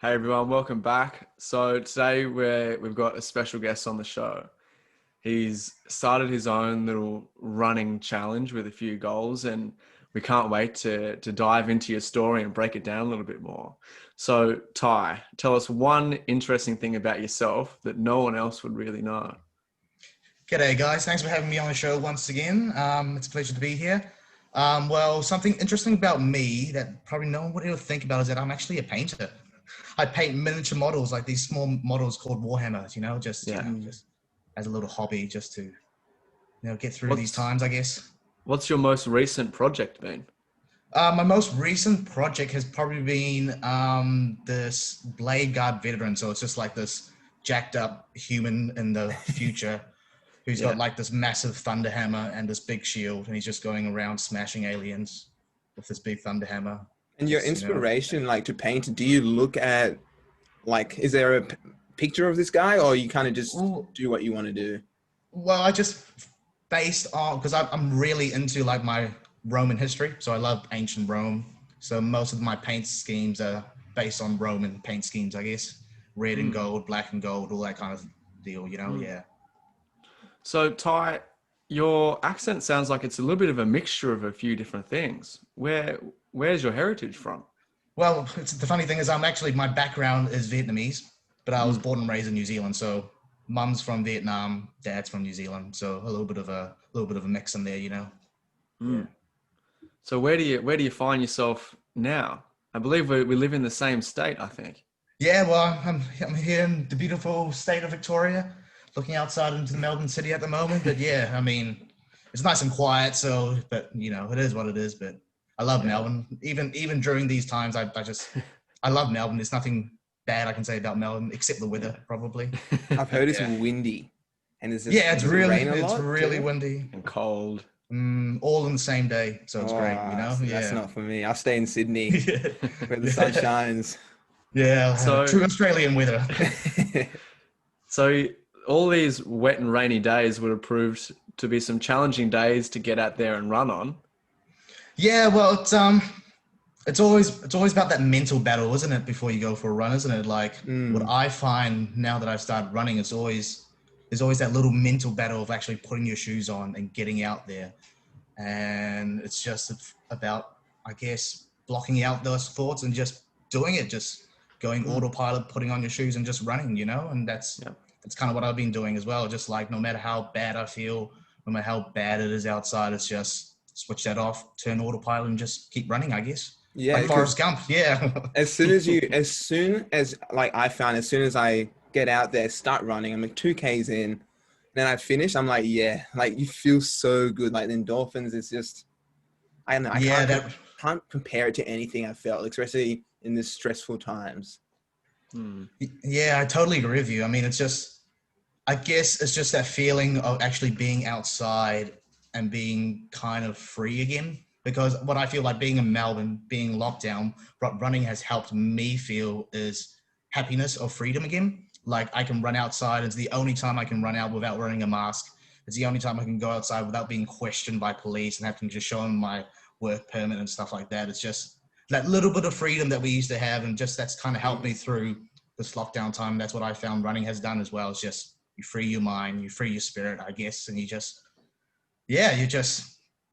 Hey everyone, welcome back. So today we've got a special guest on the show. He's started his own little running challenge with a few goals, and we can't wait to dive into your story and break it down a little bit more. So Ty, tell us one interesting thing about yourself that no one else would really know. G'day, guys. Thanks for having me on the show once again. It's a pleasure to be here. Well, something interesting about me that probably no one would ever think about is that I'm actually a painter. I paint miniature models, like these small models called Warhammers, Yeah. just as a little hobby, just to, get through these What's times, I guess. what's your most recent project been? My most recent project has probably been this Blade Guard veteran. So it's just like this jacked up human in the future who's got Yeah. like this massive thunder hammer and this big shield, and he's just going around smashing aliens with this big thunder hammer. And your Just, inspiration, like to paint, do you look at, like, is there a picture of this guy, or you kind of just do what you want to do? well, I just based on, because I'm really into like my Roman history, so I love ancient Rome. So most of my paint schemes are based on Roman paint schemes, I guess. Red and Mm, gold, black and gold, all that kind of deal, mm. yeah. So Ty, your accent sounds like it's a little bit of a mixture of a few different things. Where's your heritage from? Well, the funny thing is, my background is Vietnamese, but I was Mm, born and raised in New Zealand. So, mum's from Vietnam, dad's from New Zealand. So a little bit of a mix in there. Yeah. mm. So where do you find yourself now? I believe we live in the same state, I think. Yeah. Well, I'm here in the beautiful state of Victoria, looking outside into the Melbourne city at the moment. But yeah, I mean, it's nice and quiet. So, but it is what it is. But I love Yeah. Melbourne. Even during these times, I love Melbourne. There's nothing bad I can say about Melbourne except the weather, probably. I've heard it's Yeah. windy, and Yeah, does it rain a it's lot really too? windy. And cold. All in the same day, so it's Oh, great. that's Yeah, not for me. I'll stay in Sydney where the sun yeah, shines. yeah. So True Australian weather. so all these wet and rainy days would have proved to be some challenging days to get out there and run on. Yeah, well, it's always about that mental battle, isn't it? Before you go for a run, isn't it? Like what Mm. I find now that I've started running, there's always that little mental battle of actually putting your shoes on and getting out there, and it's just about, I guess, blocking out those thoughts and just doing it, just going Mm, autopilot, putting on your shoes and just running, and yeah. that's kind of what I've been doing as well. Just like no matter how bad I feel, no matter how bad it is outside, it's just switch that off, turn autopilot, and just keep running, I guess. Yeah, Like because Forrest Gump, yeah. as soon as I get out there, start running, I'm like 2Ks in, then I finish, I'm like, yeah, like you feel so good. Like the endorphins, it's just, I don't know, Yeah, that can't compare it to anything I felt, especially in this stressful times. Mm, yeah, I totally agree with you. I mean, I guess it's just that feeling of actually being outside and being kind of free again. Because what I feel like being in Melbourne, being locked down, running has helped me feel is happiness or freedom again. Like I can run outside. It's the only time I can run out without wearing a mask. It's the only time I can go outside without being questioned by police and having to just show them my work permit and stuff like that. It's just that little bit of freedom that we used to have, and just that's kind of helped me through this lockdown time. That's what I found running has done as well. It's just you free your mind, you free your spirit, I guess, and you're just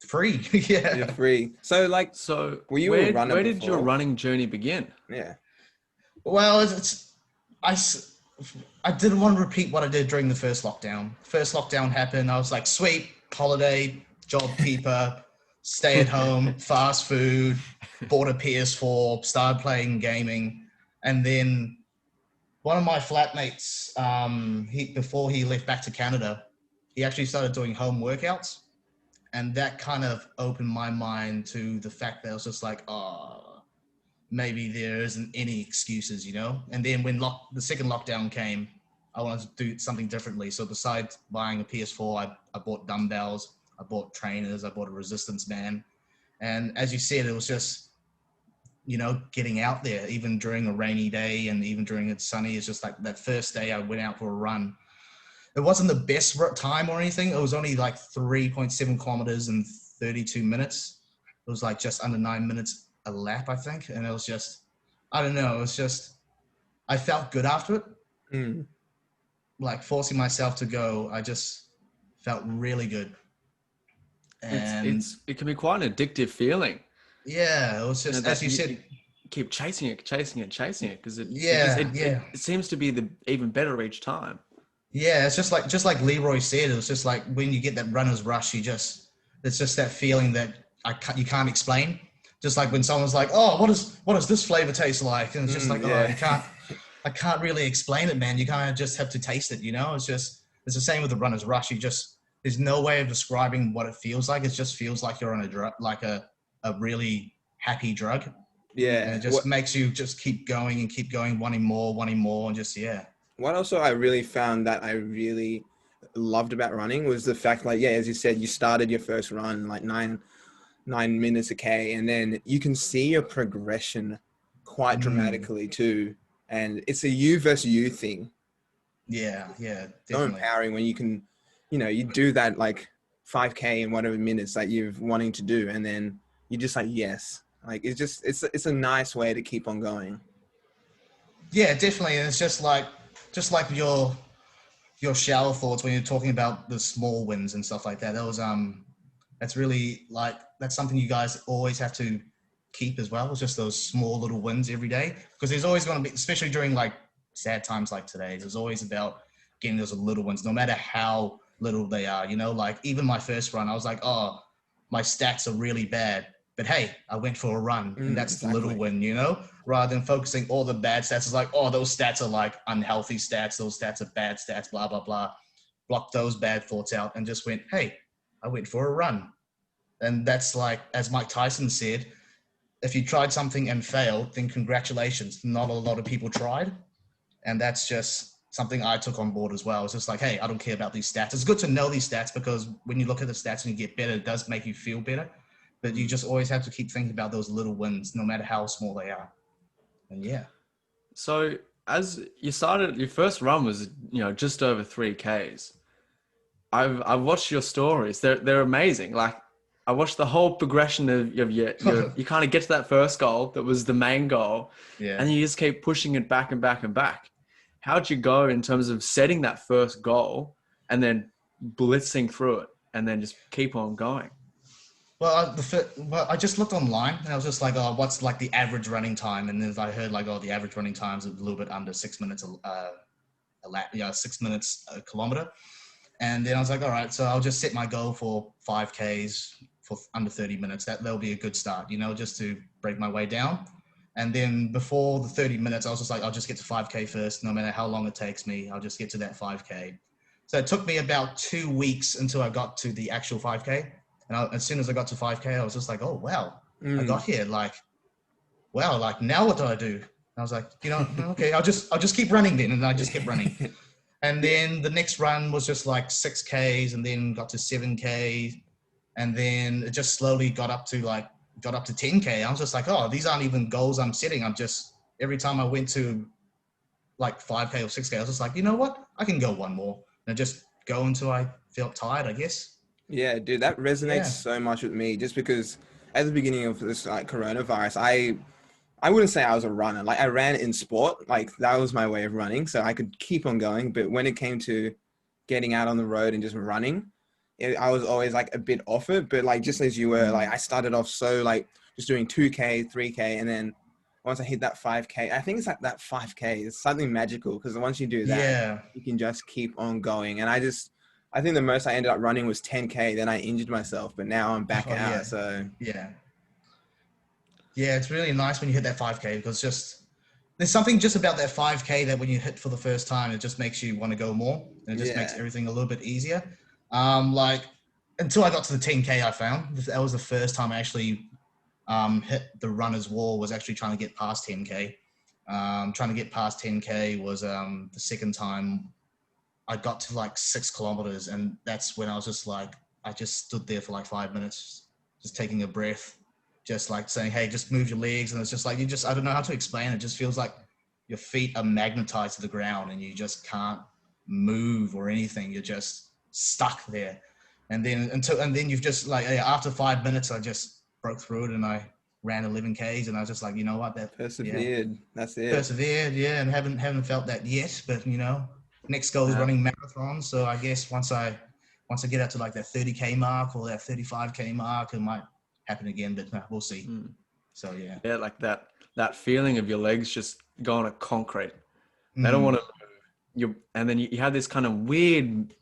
free. You're Yeah. free. So like, so were you a where runner where did your before? running journey begin? Yeah. Well, I, s- I didn't want to repeat what I did during the first lockdown. First lockdown happened. I was like, sweet, holiday, job keeper, stay at home, fast food, bought a PS4, started playing gaming. And then one of my flatmates, before he left back to Canada, he actually started doing home workouts. And that kind of opened my mind to the fact that I was just like, oh, maybe there isn't any excuses. And then when the second lockdown came, I wanted to do something differently. So besides buying a PS4, I bought dumbbells, I bought trainers, I bought a resistance band. And as you said, it was just, getting out there, even during a rainy day and even during it's sunny. It's just like that first day I went out for a run. It wasn't the best time or anything. It was only like 3.7 kilometers in 32 minutes. It was like just under 9 minutes a lap, I think. And it was just, I don't know. It was just I felt good after it. Mm. Like forcing myself to go, I just felt really good. And It can be quite an addictive feeling. yeah, it was You know, just as that you you said. keep chasing it because Yeah, yeah. it seems to be the even better each time. Yeah, it's just like Leroy said. It was just like when you get that runner's rush, it's just that feeling that you can't explain. Just like when someone's like, "Oh, what does this flavor taste like?" And it's just like, "Oh, Yeah. I can't really explain it, man. You kind of just have to taste it, you know." It's the same with the runner's rush. There's no way of describing what it feels like. It just feels like you're on a drug, like a really happy drug, and it Yeah. just makes you just keep going, wanting more, and just yeah. What also I really found that I really loved about running was the fact, like, yeah, as you said, you started your first run like 9 minutes a K, and then you can see your progression quite Mm. dramatically too. And it's a you versus you thing. Yeah, yeah, So definitely. empowering when you can, you do that like 5K in whatever minutes that you're wanting to do, and then you just like, yes, like it's a nice way to keep on going. Yeah, definitely. And it's just like your shower thoughts when you're talking about the small wins and stuff like that. That's really like that's something you guys always have to keep as well. It's just those small little wins every day because there's always going to be, especially during like sad times like today. There's always about getting those little ones, no matter how little they are. You know, like even my first run, I was like, oh, my stats are really bad. But hey, I went for a run, and that's the little Exactly. win, you know, rather than focusing all the bad stats. It's like, oh, those stats are like unhealthy stats, those stats are bad stats, blah, blah, blah. Block those bad thoughts out and just went, hey, I went for a run. And that's like, as Mike Tyson said, if you tried something and failed, then congratulations. Not a lot of people tried. And that's just something I took on board as well. It's just like, hey, I don't care about these stats. It's good to know these stats because when you look at the stats and you get better, it does make you feel better. But you just always have to keep thinking about those little wins, no matter how small they are. And yeah. So as you started, your first run was just over 3Ks. I've watched your stories. They're amazing. Like I watched the whole progression of your you kind of get to that first goal that was the main goal, Yeah. and you just keep pushing it back and back and back. How'd you go in terms of setting that first goal and then blitzing through it and then just keep on going? Well, I just looked online and I was just like, oh, what's like the average running time? And then I heard like, oh, the average running time is a little bit under 6 minutes a lap, 6 minutes a kilometer. And then I was like, all right, so I'll just set my goal for 5Ks for under 30 minutes. That'll be a good start, you know, just to break my way down. And then before the 30 minutes, I was just like, I'll just get to 5K first, no matter how long it takes me. I'll just get to that 5K. So it took me about 2 weeks until I got to the actual 5K. And as soon as I got to 5K, I was just like, oh, wow, I got here. Like, wow, like now what do I do? And I was like, okay, I'll just keep running then. And I just kept running. And then the next run was just like 6Ks and then got to 7K. And then it just slowly got up to 10K. I was just like, oh, these aren't even goals I'm setting. I'm just, every time I went to like 5K or 6K, I was just like, you know what? I can go one more. And just go until I felt tired, I guess. Yeah, dude, that resonates Yeah. so much with me just because at the beginning of this like coronavirus, I wouldn't say I was a runner. Like I ran in sport, like that was my way of running, so I could keep on going. But when it came to getting out on the road and just running, I was always like a bit off it. But like just as you were, like I started off so like just doing 2K, 3K, and then once I hit that 5K, I think it's like that 5K is something magical because once you do that, Yeah. you can just keep on going. And I think the most I ended up running was 10K. Then I injured myself, but now I'm back Oh, out. yeah. So Yeah. Yeah. It's really nice when you hit that 5K because there's something just about that 5K that when you hit for the first time, it just makes you want to go more, and it just makes yeah, everything a little bit easier. Like until I got to the 10K, I found that was the first time I actually hit the runner's wall. Was actually trying to get past 10K. Trying to get past 10K was the second time I got to like 6 kilometers, and that's when I was just like, I just stood there for like 5 minutes, just taking a breath, just like saying, "Hey, just move your legs," and it's just like I don't know how to explain it. It just feels like your feet are magnetized to the ground, and you just can't move or anything. You're just stuck there, and then you've just like after 5 minutes, I just broke through it, and I ran 11 Ks, and I was just like, you know what, that Persevered. That's it. persevered, and haven't felt that yet. But next goal is running marathons. So I guess once I get out to like that 30K mark or that 35K mark, it might happen again. But we'll see. So Yeah, like that feeling of your legs just going to concrete. They don't want to move. And then you have this kind of weird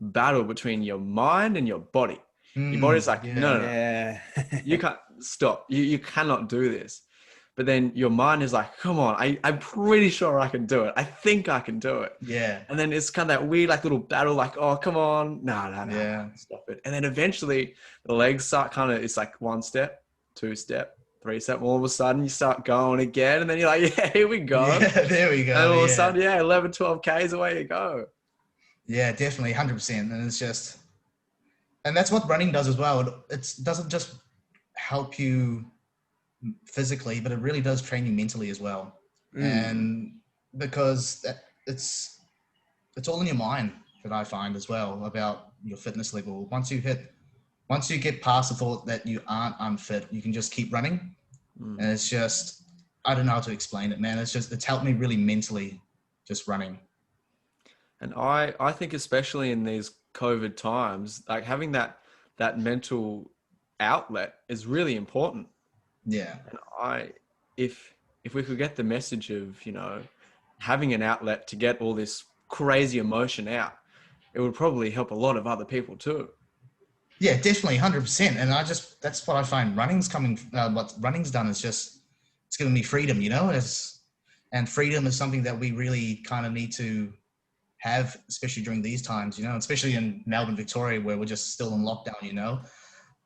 battle between your mind and your body. Your body's like, no, Yeah. you can't stop. You cannot do this. But then your mind is like, come on, I'm pretty sure I can do it. I think I can do it. Yeah. And then it's kind of that weird like little battle, like, oh, come on. No, stop it. And then eventually the legs start kind of, it's like 1 step, 2 step, 3 step. All of a sudden you start going again. And then you're like, yeah, here we go. Yeah, there we go. And all of a sudden, 11, 12 Ks away you go. Yeah, definitely, 100%. And it's just, and that's what running does as well. It doesn't just help you physically, but it really does train you mentally as well. And because it's all in your mind, that I find as well, about your fitness level. Once you get past the thought that you aren't unfit, you can just keep running. And it's just, I don't know how to explain it, man. It's helped me really mentally, just running. And I think especially in these COVID times, like having that mental outlet is really important. Yeah. And if we could get the message of, having an outlet to get all this crazy emotion out, it would probably help a lot of other people too. Yeah, definitely, 100%. And that's what I find what running's done is just, it's given me freedom, and freedom is something that we really kind of need to have, especially during these times, especially in Melbourne, Victoria, where we're just still in lockdown,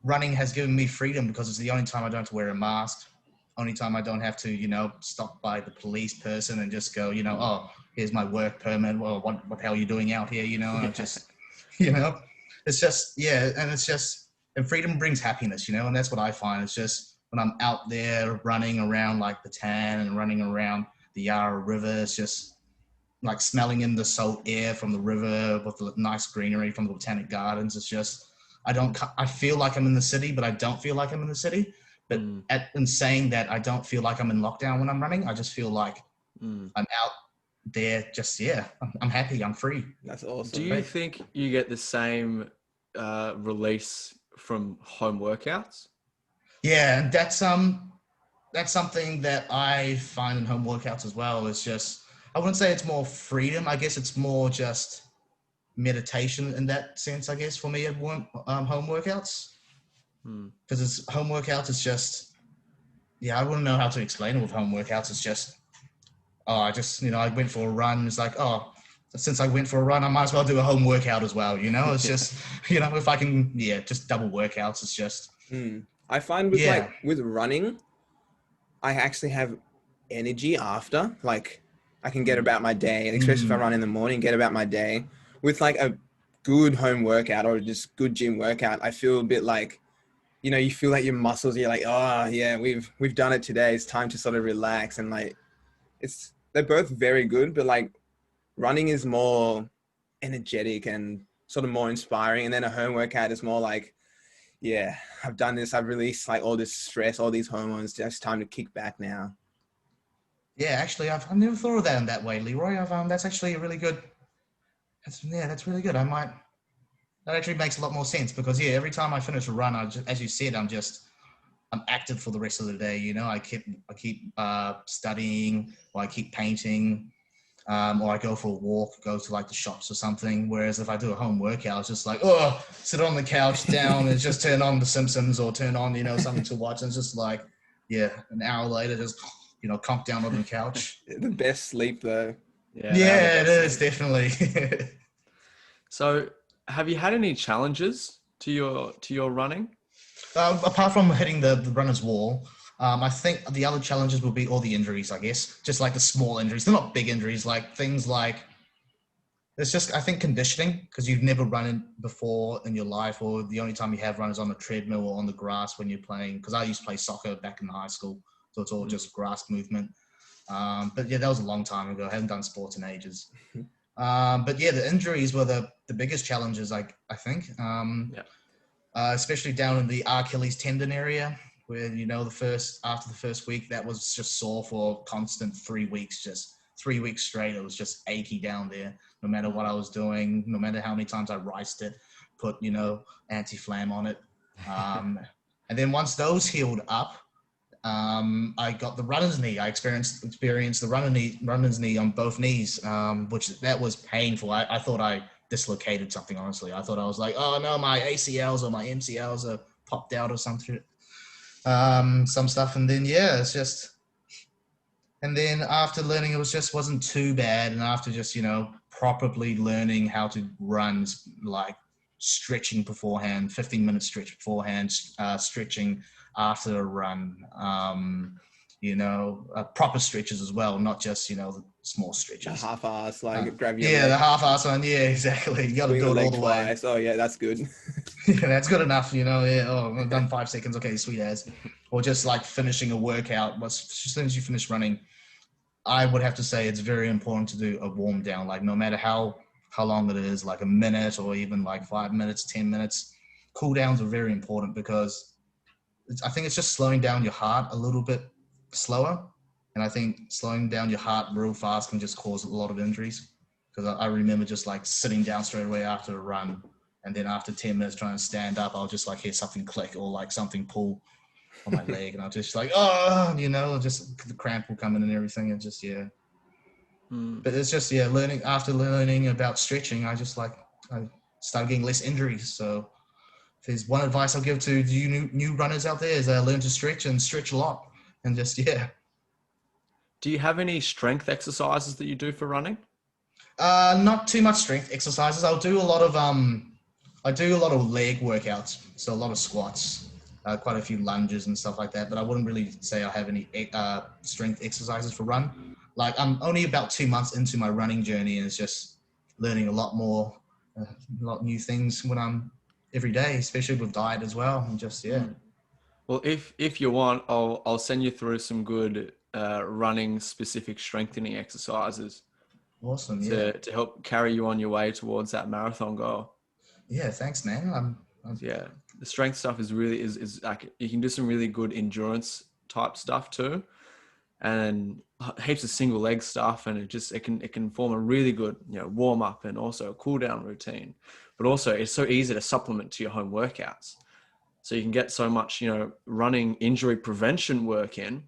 Running has given me freedom because it's the only time I don't have to wear a mask, only time I don't have to, stop by the police person and just go, oh, here's my work permit. Well, what the hell are you doing out here? And just, it's just, and freedom brings happiness, and that's what I find. It's just when I'm out there running around like the Tan and running around the Yarra River, it's just like smelling in the salt air from the river with the nice greenery from the botanic gardens. It's just, I feel like I'm in the city, but I don't feel like I'm in the city. But in saying that, I don't feel like I'm in lockdown when I'm running. I just feel like I'm out there. Just, I'm happy. I'm free. That's awesome. Do you think you get the same release from home workouts? Yeah, and that's something that I find in home workouts as well. It's just, I wouldn't say it's more freedom. I guess it's more just meditation in that sense, I guess, for me at home workouts. Because it's home workouts, it's just, I wouldn't know how to explain it with home workouts. It's just, I went for a run. It's like, since I went for a run, I might as well do a home workout as well. It's just, if I can, just double workouts. It's just. I find with running, I actually have energy after. Like, I can get about my day, especially if I run in the morning, get about my day. With like a good home workout or just good gym workout, I feel a bit like, you feel like your muscles, you're like, oh yeah, we've done it today. It's time to sort of relax. And like, they're both very good, but like running is more energetic and sort of more inspiring. And then a home workout is more like, yeah, I've done this. I've released like all this stress, all these hormones. Just time to kick back now. Yeah, actually, I've never thought of that in that way, Leroy. That's actually a really good. That's really good. That actually makes a lot more sense because every time I finish a run, as you said, I'm active for the rest of the day. I keep studying, or I keep painting, or I go for a walk, go to like the shops or something. Whereas if I do a home workout, it's just like, sit on the couch down and just turn on The Simpsons or turn on, something to watch. And it's just like, an hour later, just, conk down on the couch. The best sleep though. Yeah, it is definitely. So have you had any challenges to your running? Apart from hitting the runner's wall, I think the other challenges will be all the injuries, I guess. Just like the small injuries. They're not big injuries, like things like, it's just, I think, conditioning, because you've never run in before in your life, or the only time you have run is on the treadmill or on the grass when you're playing. Because I used to play soccer back in high school, so it's all just grass movement. But that was a long time ago. I haven't done sports in ages. But the injuries were the biggest challenges, I think. Especially down in the Achilles tendon area. where, you know, after the first week, that was just sore for constant 3 weeks, just 3 weeks straight. It was just achy down there, no matter what I was doing, no matter how many times I riced it, put, you know, anti-flam on it. And then once those healed up, I got the runner's knee. I experienced the runner's knee on both knees, which that was painful. I thought I dislocated something, honestly. I thought I was like, oh no, my ACLs or my MCLs are popped out or something, some stuff. And then, yeah, it's just, and then after learning, it wasn't too bad. And after just, you know, properly learning how to run, like stretching beforehand, 15-minute stretch beforehand, stretching after a run, you know, proper stretches as well, not just, you know, the small stretches. The half-ass, like grab your yeah, leg, the half-ass one. Yeah, exactly. You got to swing do the it all leg the twice. Oh yeah, that's good. way. Yeah, that's good enough, you know. Yeah, oh, I've done 5 seconds. Okay, sweet as. Or just like finishing a workout. As soon as you finish running, I would have to say it's very important to do a warm down. Like no matter how long it is, like a minute or even like 5 minutes, 10 minutes, cool downs are very important because I think it's just slowing down your heart a little bit slower. And I think slowing down your heart real fast can just cause a lot of injuries. Because I remember just like sitting down straight away after a run. And then after 10 minutes trying to stand up, I'll just like hear something click or like something pull on my leg. And I'll just like, oh, you know, just the cramp will come in and everything. And just, yeah. But it's just, yeah, after learning about stretching, I started getting less injuries. So if there's one advice I'll give to you new runners out there is learn to stretch and stretch a lot and just, yeah. Do you have any strength exercises that you do for running? Not too much strength exercises. I do a lot of leg workouts. So a lot of squats, quite a few lunges and stuff like that. But I wouldn't really say I have any strength exercises for run. Like I'm only about 2 months into my running journey and it's just learning a lot more, a lot new things when I'm every day, especially with diet as well. And just, yeah. Well, if you want, I'll send you through some good running specific strengthening exercises Awesome. Yeah. to help carry you on your way towards that marathon goal. Yeah. Thanks, man. I'm Yeah, the strength stuff is really is like you can do some really good endurance type stuff too, and heaps of single leg stuff, and it can form a really good, you know, warm up and also a cool down routine. But also it's so easy to supplement to your home workouts. So you can get so much, you know, running injury prevention work in,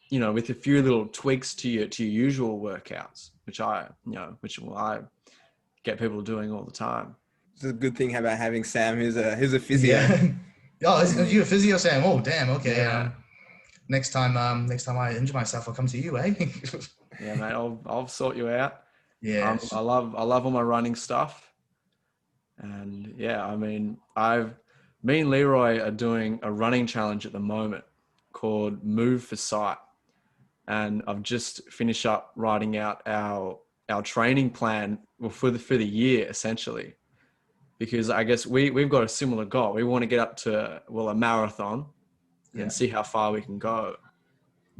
you know, with a few little tweaks to your usual workouts, which I get people doing all the time. It's a good thing about having Sam, who's a physio. Yeah. Oh, is you a physio, Sam? Oh, damn. Okay. Yeah. Next time I injure myself, I'll come to you, eh? Yeah, mate, I'll sort you out. Yeah. I love all my running stuff, and yeah, I mean, me and Leroy are doing a running challenge at the moment called Move for Sight, and I've just finished up writing out our training plan for the year essentially, because I guess we've got a similar goal. We want to get up to a marathon and see how far we can go.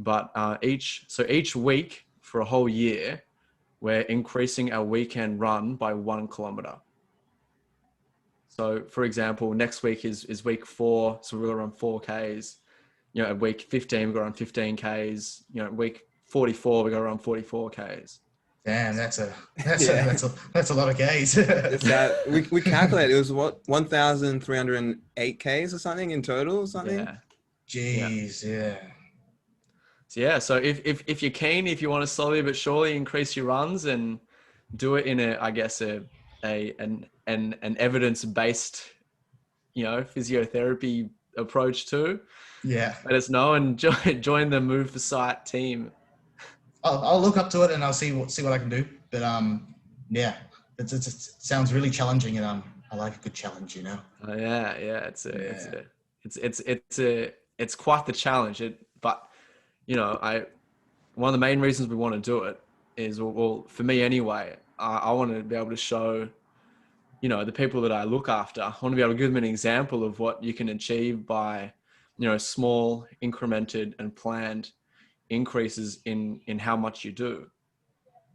But each week for a whole year, we're increasing our weekend run by 1 kilometer. So for example, next week is week 4. So we're going to run 4Ks. You know, at week 15, we're going to run 15Ks. You know, week 44, we're going to run 44Ks. Damn, that's a lot of Ks. We calculated it was what 1,308 Ks or something in total or something. Yeah. Jeez, yeah. So yeah, so if you're keen, if you want to slowly but surely increase your runs and do it in an evidence-based, you know, physiotherapy approach too, Yeah. let us know and join the Move for Sight team. I'll look up to it and I'll see what I can do. But yeah, it sounds really challenging and I like a good challenge, you know. Yeah, it's quite the challenge. But you know, one of the main reasons we want to do it is, well, for me anyway, I want to be able to show, you know, the people that I look after, I want to be able to give them an example of what you can achieve by, you know, small, incremented and planned increases in how much you do.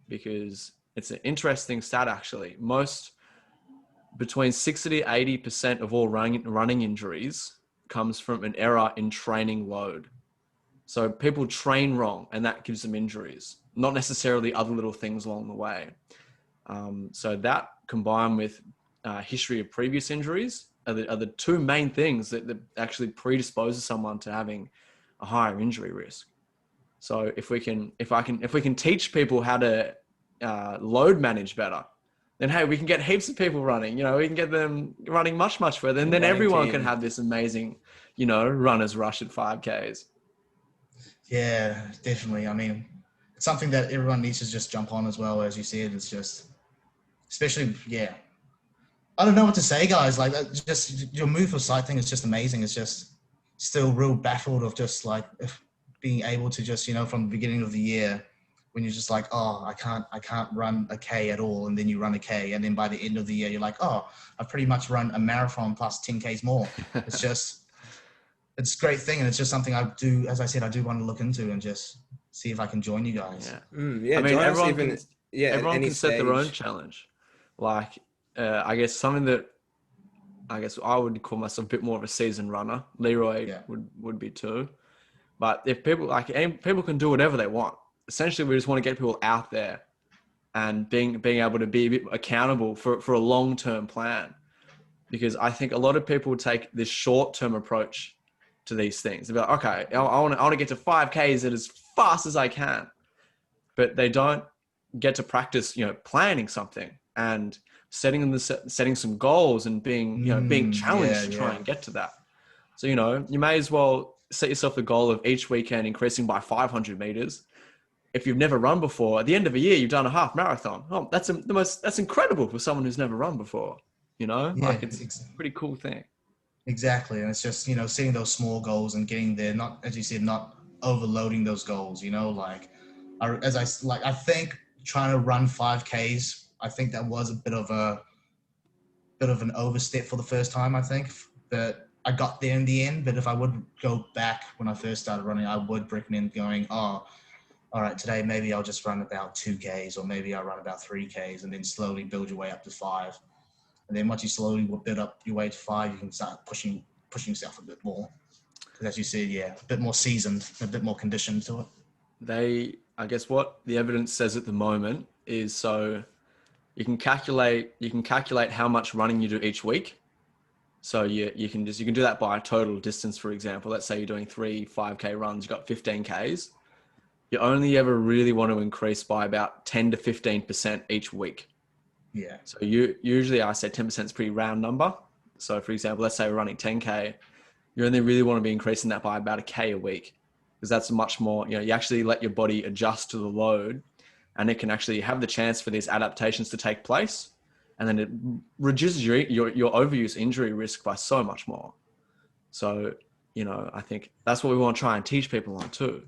Because it's an interesting stat, actually. Between 60 to 80% of all running injuries comes from an error in training load. So people train wrong, and that gives them injuries, not necessarily other little things along the way. So that combined with history of previous injuries are the two main things that actually predisposes someone to having a higher injury risk. So if we can teach people how to load manage better, then hey, we can get heaps of people running. We can get them running much, much further, and then everyone can have this amazing, runners rush at 5Ks. Yeah, definitely. I mean, it's something that everyone needs to just jump on as well. As you said, it's just, especially, yeah. I don't know what to say, guys. Like, just your move for cycling is just amazing. It's just still real baffled of just like being able to just, from the beginning of the year, when you're just like, oh, I can't run a K at all, and then you run a K, and then by the end of the year, you're like, oh, I've pretty much run a marathon plus 10Ks more. It's just. It's a great thing, and it's just something I do. As I said, I do want to look into and just see if I can join you guys. Yeah. I mean, join us everyone even. everyone any can set their own stage. challenge. Like, I guess something that I guess I would call myself a bit more of a seasoned runner. Leroy would be too. But if people can do whatever they want. Essentially, we just want to get people out there and being able to be a bit accountable for a long-term plan. Because I think a lot of people take this short-term approach to these things. They're like, okay, I want to get to 5Ks as fast as I can, but they don't get to practice, planning something and setting some goals and being challenged to try and get to that. So, you may as well set yourself the goal of each weekend increasing by 500 meters. If you've never run before, at the end of a year, you've done a half marathon. Oh, that's incredible for someone who's never run before. It's a pretty cool thing. Exactly. And it's just, setting those small goals and getting there, not, as you said, not overloading those goals, I think trying to run 5Ks, I think that was a bit of an overstep for the first time, I think, but I got there in the end. But if I would go back when I first started running, I would recommend going, oh, all right, today maybe I'll just run about 2Ks, or maybe I'll run about 3Ks, and then slowly build your way up to 5. And then once you slowly build up your way to 5, you can start pushing yourself a bit more. Because as you said, a bit more seasoned, a bit more conditioned to it. I guess what the evidence says at the moment is, so you can calculate how much running you do each week. So you can do that by total distance, for example. Let's say you're doing 3 5K runs, you've got 15Ks. You only ever really want to increase by about 10 to 15% each week. Yeah. So usually I say 10% is a pretty round number. So for example, let's say we're running 10K, you only really want to be increasing that by about a K a week, because that's much more, you actually let your body adjust to the load, and it can actually have the chance for these adaptations to take place. And then it reduces your overuse injury risk by so much more. So, I think that's what we want to try and teach people on too.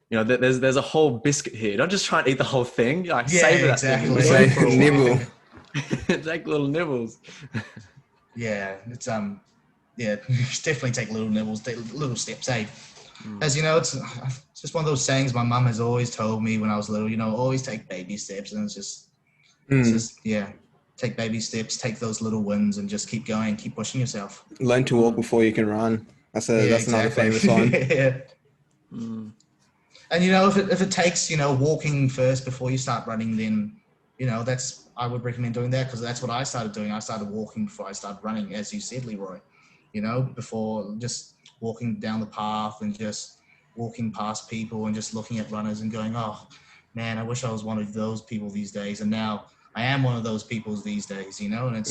There's a whole biscuit here. Don't just try and eat the whole thing. Savor that thing. Exactly. Nibble. Take little nibbles. Yeah, it's definitely take little nibbles, take little steps. As you know, it's just one of those sayings my mum has always told me when I was little. Always take baby steps, and it's just take baby steps, take those little wins, and just keep going, keep pushing yourself. Learn to walk before you can run. That's another famous one. Yeah. And if it takes walking first before you start running, then I would recommend doing that, because that's what I started doing. I started walking before I started running, as you said, Leroy. Before just walking down the path and just walking past people and just looking at runners and going, oh man, I wish I was one of those people these days. And now I am one of those people these days, and it's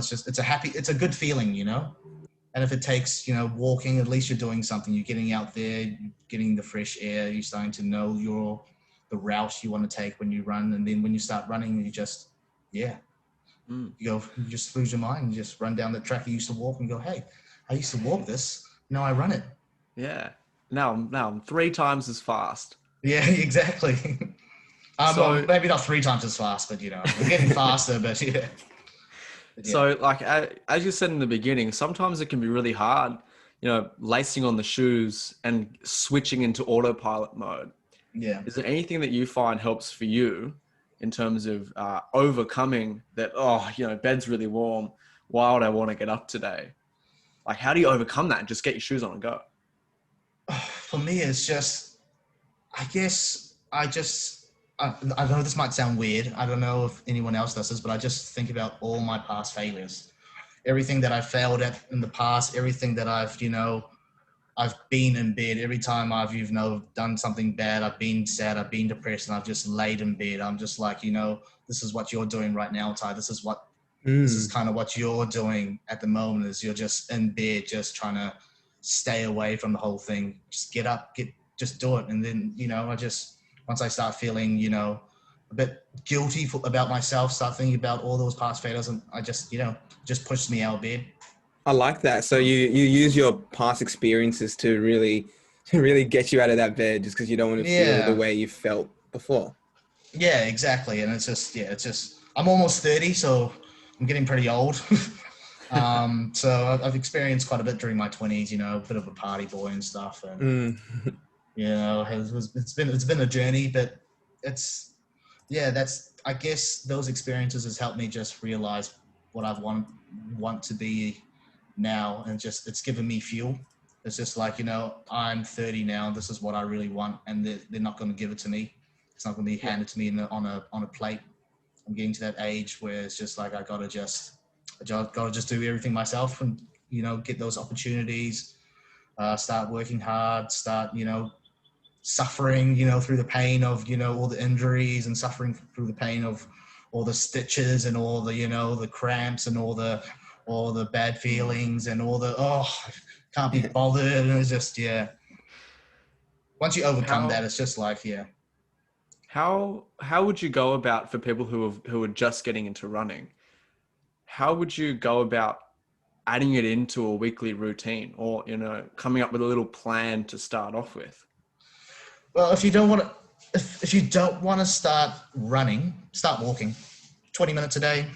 just, it's a good feeling, And if it takes, walking, at least you're doing something. You're getting out there, you're getting the fresh air. You're starting to know the route you want to take when you run. And then when you start running, you just, you just lose your mind. You just run down the track you used to walk and go, hey, I used to walk this. Now I run it. Yeah. Now I'm 3 times as fast. Yeah, exactly. So maybe not 3 times as fast, but I'm getting faster. But yeah. So as you said in the beginning, sometimes it can be really hard, lacing on the shoes and switching into autopilot mode. Yeah. Is there anything that you find helps for you in terms of overcoming that? Bed's really warm. why would I want to get up today? Like, how do you overcome that and just get your shoes on and go? For me, it's just, I guess I know this might sound weird. I don't know if anyone else does this, but I just think about all my past failures, everything that I failed at in the past, everything that I've been in bed. Every time I've, done something bad, I've been sad, I've been depressed, and I've just laid in bed. I'm just like, this is what you're doing right now, Ty. This is kind of what you're doing at the moment, is you're just in bed, just trying to stay away from the whole thing. Just get up, just do it. And then, once I start feeling, a bit guilty about myself, start thinking about all those past failures, and I just pushes me out of bed. I like that. So you use your past experiences to really get you out of that bed, just because you don't want to feel the way you felt before. Yeah, exactly. And it's just I'm almost 30, so I'm getting pretty old. So I've experienced quite a bit during my 20s, a bit of a party boy and stuff. And, it's been a journey, but I guess those experiences has helped me just realize what I want to be now. And just, it's given me fuel. It's just like, I'm 30 now. This is what I really want. And they're not going to give it to me. It's not going to be handed to me on a plate. I'm getting to that age where it's just like, I gotta just do everything myself, and get those opportunities, start working hard, start suffering through the pain of all the injuries, and suffering through the pain of all the stitches and all the the cramps and all the bad feelings and all the can't be bothered. And it's just once you overcome that, it's just like How would you go about, for people who are just getting into running, how would you go about adding it into a weekly routine, or coming up with a little plan to start off with? Well, if you don't want to start running, start walking. 20 minutes a day,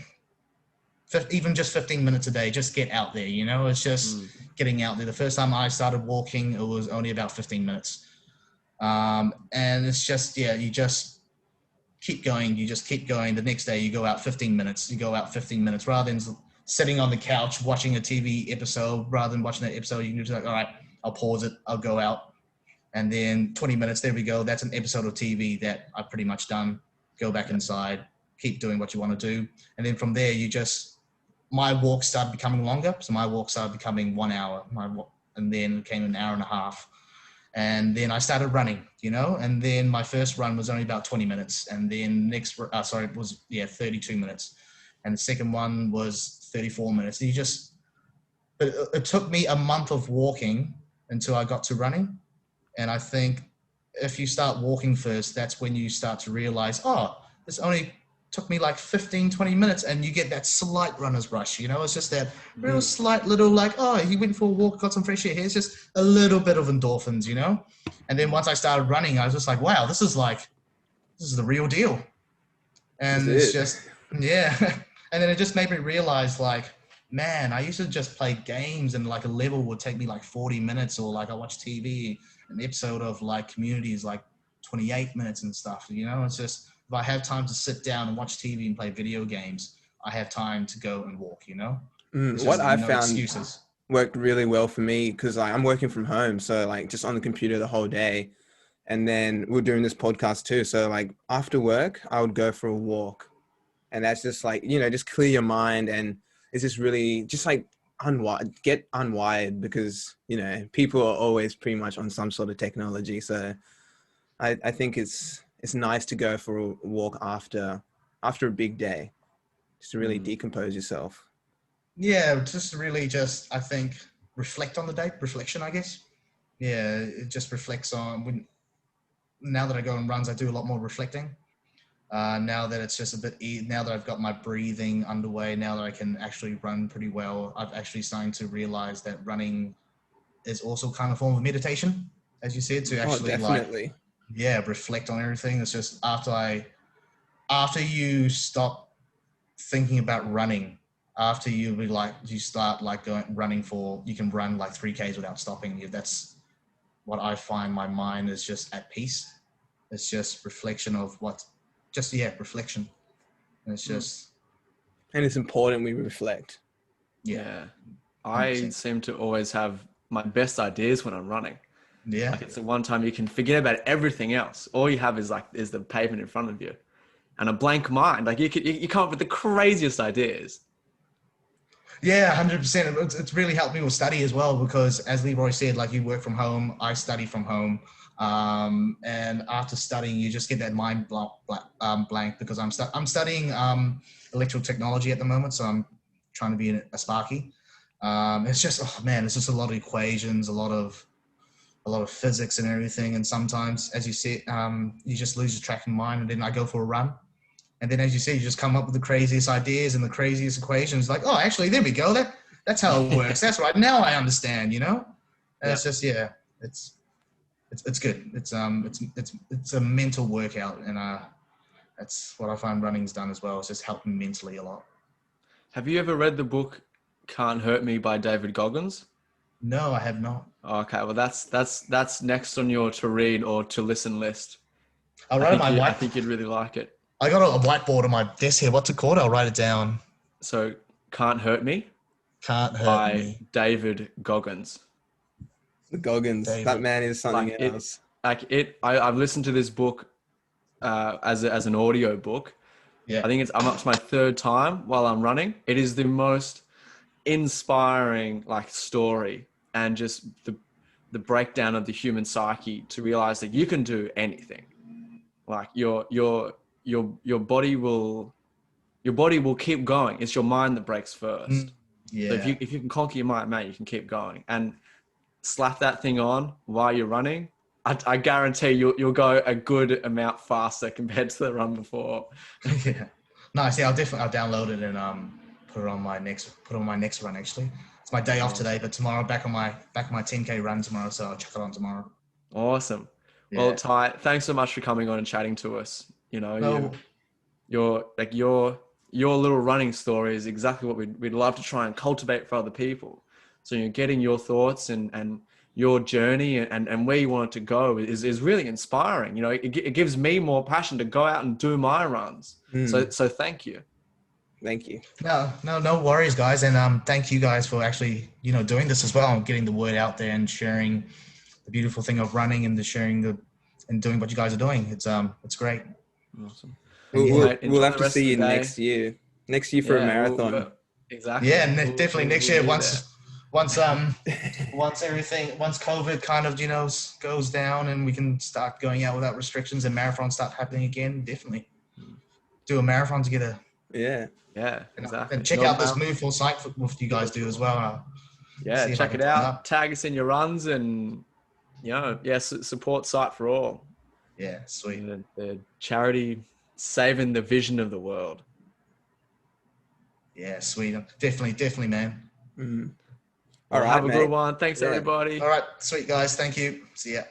even just 15 minutes a day. Just get out there. It's just getting out there. The first time I started walking, it was only about 15 minutes, and it's just you just keep going. You just keep going. The next day, you go out 15 minutes. You go out 15 minutes rather than sitting on the couch watching a TV episode. Rather than watching that episode, you can just like, all right, I'll pause it. I'll go out. And then 20 minutes, there we go. That's an episode of TV that I've pretty much done. Go back inside, keep doing what you want to do. And then from there, my walks started becoming longer. So my walks started becoming 1 hour, and then it became an hour and a half. And then I started running, and then my first run was only about 20 minutes. And then it was 32 minutes. And the second one was 34 minutes. And it took me a month of walking until I got to running. And I think if you start walking first, that's when you start to realize, this only took me like 15, 20 minutes, and you get that slight runner's rush, it's just that real slight little he went for a walk, got some fresh air. It's just a little bit of endorphins, And then once I started running, I was just like, wow, this is the real deal. And it's just, And then it just made me realize, like, man, I used to just play games and like a level would take me like 40 minutes, or like I watch TV, an episode of like Community is like 28 minutes and stuff. It's just, if I have time to sit down and watch TV and play video games, I have time to go and walk. What I found excuses. Worked really well for me, because I'm working from home, so like just on the computer the whole day, and then we're doing this podcast too. So like after work, I would go for a walk, and that's just like just clear your mind, and it's just really just like get unwired, because people are always pretty much on some sort of technology. So I think it's nice to go for a walk after a big day, just to really decompose yourself. Yeah, just really I think reflect on the day. Reflection, I guess. Yeah, it just reflects on now that I go on runs, I do a lot more reflecting. Now that it's just a bit, now that I've got my breathing underway, now that I can actually run pretty well, I've actually starting to realize that running is also kind of a form of meditation, as you said, to actually definitely. Reflect on everything. It's just after you stop thinking about running, after you start running you can run like 3Ks without stopping. That's what I find. My mind is just at peace. It's just reflection of reflection. And it's just, and it's important we reflect. Yeah. I 100%. seem to always have my best ideas when I'm running. Yeah. Like it's the one time you can forget about everything else. All you have is the pavement in front of you and a blank mind. Like you come up with the craziest ideas. Yeah, 100%. It's really helped me with study as well because, as Leroy said, like you work from home, I study from home, and after studying, you just get that mind blank because I'm studying electrical technology at the moment, so I'm trying to be a Sparky. It's just oh man, it's just a lot of equations, a lot of physics and everything, and sometimes, as you said, you just lose your track of mind, and then I go for a run. And then, as you say, you just come up with the craziest ideas and the craziest equations. Like, oh, actually, there we go. That's how it works. That's right. Now I understand. And it's just it's good. It's a mental workout, and that's what I find running's done as well. It's just helped me mentally a lot. Have you ever read the book Can't Hurt Me by David Goggins? No, I have not. Okay, well that's next on your to read or to listen list. I'll I write think my you I white. think you'd really like it. I got a whiteboard on my desk here. What's it called? I'll write it down. So Can't Hurt Me Can't hurt by me, David Goggins. The Goggins. That David. man is something else. I've listened to this book as an audio book. Yeah. I think I'm up to my third time while I'm running. It is the most inspiring like story and just the breakdown of the human psyche to realize that you can do anything. Like your body will keep going. It's your mind that breaks first. Yeah. So if you can conquer your mind, mate, you can keep going. And slap that thing on while you're running. I guarantee you'll go a good amount faster compared to the run before. Yeah. Nice. Yeah, I'll download it and put it on my next run. Actually, it's my day off today, but tomorrow back on my 10K run tomorrow, so I'll chuck it on tomorrow. Awesome. Yeah. Well, Ty, thanks so much for coming on and chatting to us. No. Your little running story is exactly what we'd love to try and cultivate for other people. So you're getting your thoughts and your journey and where you want it to go is really inspiring. It gives me more passion to go out and do my runs. So thank you. Thank you. No worries, guys, and thank you guys for actually doing this as well and getting the word out there and sharing the beautiful thing of running and and doing what you guys are doing. It's great. Awesome. We'll have to see you next year. Next year for a marathon. Exactly. Yeah, definitely next year. We'll Once COVID kind of goes down and we can start going out without restrictions and marathons start happening again, definitely do a marathon together. Yeah, exactly. And check out this Moveful site what you guys do as well. Check it out. Tag us in your runs and support Sight for All. Yeah, sweet. The charity saving the vision of the world. Yeah, sweet. Definitely, man. Mm-hmm. All right, have a good one. Thanks, everybody. All right, sweet guys. Thank you. See ya.